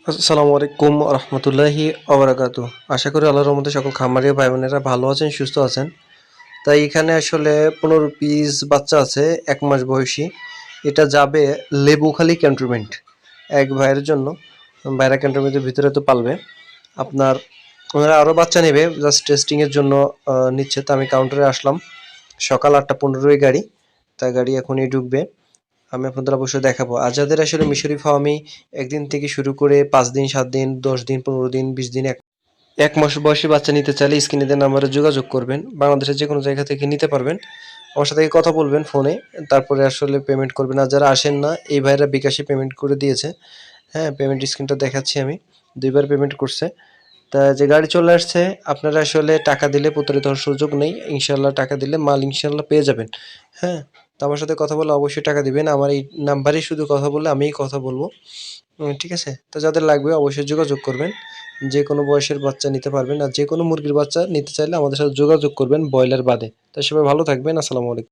আসসালামু আলাইকুম রহমতুল্লাহি ওবারাকাতু। আশা করি আল্লাহর রহমতে সকল খামারি ভাই বোনেরা ভালো আছেন, সুস্থ আছেন। তাই এখানে আসলে 15 পিস বাচ্চা আছে, 1 মাস বয়সী। এটা যাবে লেবুখালী ক্যান্টনমেন্ট এক ভাইয়ের জন্য। ভাইরা ক্যান্টনমেন্টের ভিতরে তো পালবে আপনার। ওনারা আরও বাচ্চা নেবে, জাস্ট টেস্টিংয়ের জন্য নিচ্ছে। তো আমি কাউন্টারে আসলাম, সকাল 8:15 গাড়ি, তা গাড়ি এখনই ঢুকবে। আমি আপনাদের অবশ্যই দেখাবো। আর যাদের আসলে মিশরি ফার্মি একদিন থেকে শুরু করে 5 দিন, 7 দিন, 10 দিন, 15 দিন, 20 দিন, এক মাস বয়সী বাচ্চা নিতে চাইলে স্ক্রিনে দেওয়া নাম্বারে যোগাযোগ করবেন। বাংলাদেশের যে কোনো জায়গা থেকে নিতে পারবেন। আমার সাথে কথা বলবেন ফোনে, তারপরে আসলে পেমেন্ট করবেন। আর যারা আসেন না, এই ভাইরা বিকাশে পেমেন্ট করে দিয়েছে। হ্যাঁ, পেমেন্ট স্ক্রিনটা দেখাচ্ছি আমি। 2বার পেমেন্ট করছে। তা যে গাড়ি চলে আসছে, আপনারা আসলে টাকা দিলে প্রতারিত হওয়ার সুযোগ নেই। ইনশাল্লাহ টাকা দিলে মাল ইনশাল্লাহ পেয়ে যাবেন। হ্যাঁ, তো আমার সাথে কথা বলে অবশ্যই টাকা দিবেন। আমার এই নাম্বারেই শুধু কথা বললে আমিই কথা বলবো। ঠিক আছে? তো যাদের লাগবে অবশ্যই যোগাযোগ করবেন। যে কোনো বয়সের বাচ্চা নিতে পারবেন। আর যে কোনো মুরগির বাচ্চা নিতে চাইলে আমাদের সাথে যোগাযোগ করবেন, ব্রয়লার বাদে। তো সবাই ভালো থাকবেন। আসসালামু আলাইকুম।